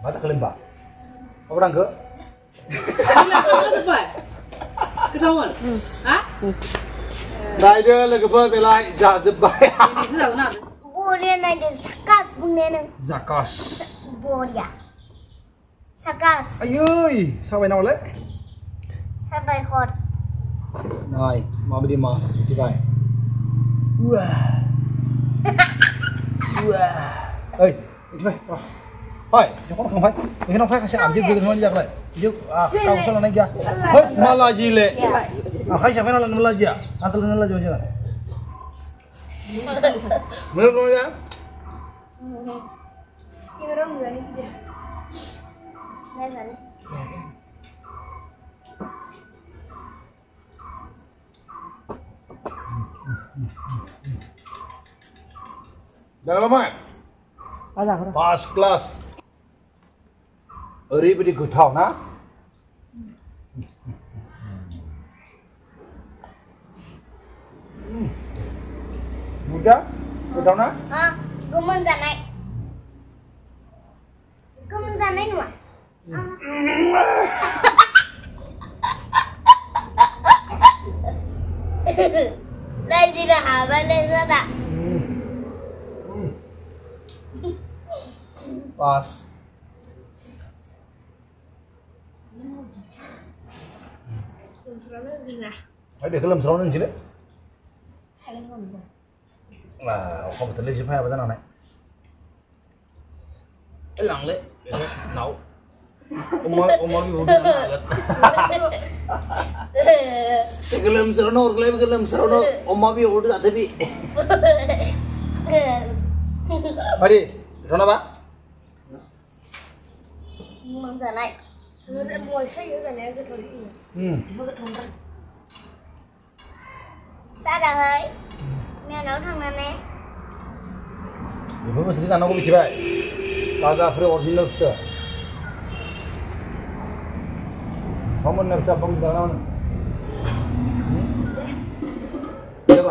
Mata kelimba. Apa orang ke? Ketahuan? Hah? Rider lagi berbelai jazz bay. Ini sudah benar. Boleh nanti sakas bunyi Zakas. boleh. Sakas Ayuy, sampai nak boleh? sampai hot. Này, mau đi mà, chị vậy. Ê, chị vậy. Hỏi, không phải. Cái nó phải cái sản chứ nó giặc lại. Chứ tao sao nó kia. Hei, malah jile. Khai siapa yang malah aja? Antar lan aja aja. Mana kau ya? Ini orang berani dia. Nggak salah. Dah lama. Ada. First class. Everybody good thảo na. Muda, good thảo na. Gumun zanai. Gumun zanai nua. Đây chỉ là hả bên lên rất ạ. Pas. Để cái lầm sầu lên chứ đấy. Là không thể lấy chụp hai vào thế nào này. Cái lằng đấy, nấu. Ông nói cái vụ này là cái lầm sầu nó, cái lầm sầu nó, ông nói cái vụ đó thế bị. Đi, cho nó bác. Gumun zanai. Gumun mua sai cái này cái thôi đi. Mua cái thùng ra. Sao đã hơi? Mẹ nấu thằng này nè. Ibu mesti sana aku bikin baik. Taza free original sih. Kamu nak siapa pun jangan. Siapa?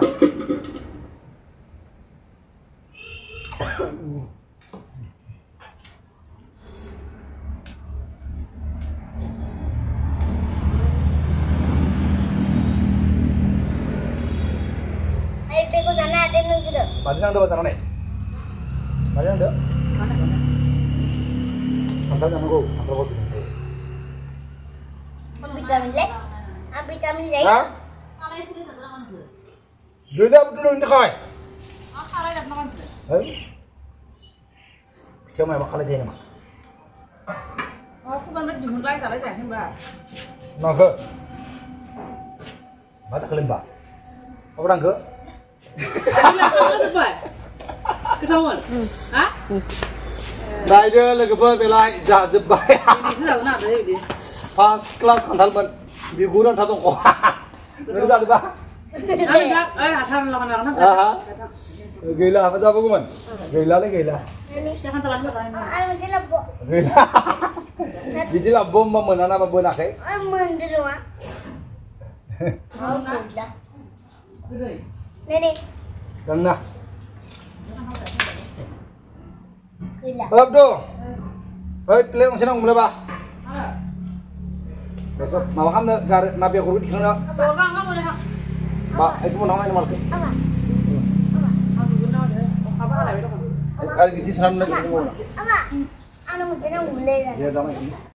Ayo pergi sana ada nung sudah. Macam mana bahasa mana? Macam mana? Antar jangan go, antar go. Ambil kami lagi. Hah? Dua betul ni kau. Hei? Siapa yang bakal jadi nama? Aku kan di mulai salah saya mbak. Nak ke? Mata kelimba. Apa orang ke? Ketahuan? Hah? Rider lagi berbelai jazz bay. Ini sudah benar tadi. First class kantal ban. Biguran satu kok. Ada ada. Ada. Hasan lawan orang nanti. Aha. Gila, apa siapa kuman? Gila le gila. Siapa telan orang ini? Ayo mesti lebok. Gila. Jadi lah bom mana nama bom nak? Mundur rumah. Oh, gila. Nene, Kena. gila. Belum tu. Baik, lihat macam mana mulai bah. Besok, mau kan nabi aku di sana. Orang kamu dah. Pak, itu mau nama malam. Apa? Aku guna deh. Apa ada itu? Ada di sana lagi semua. Apa? Anu macam mana boleh? Dia dah main.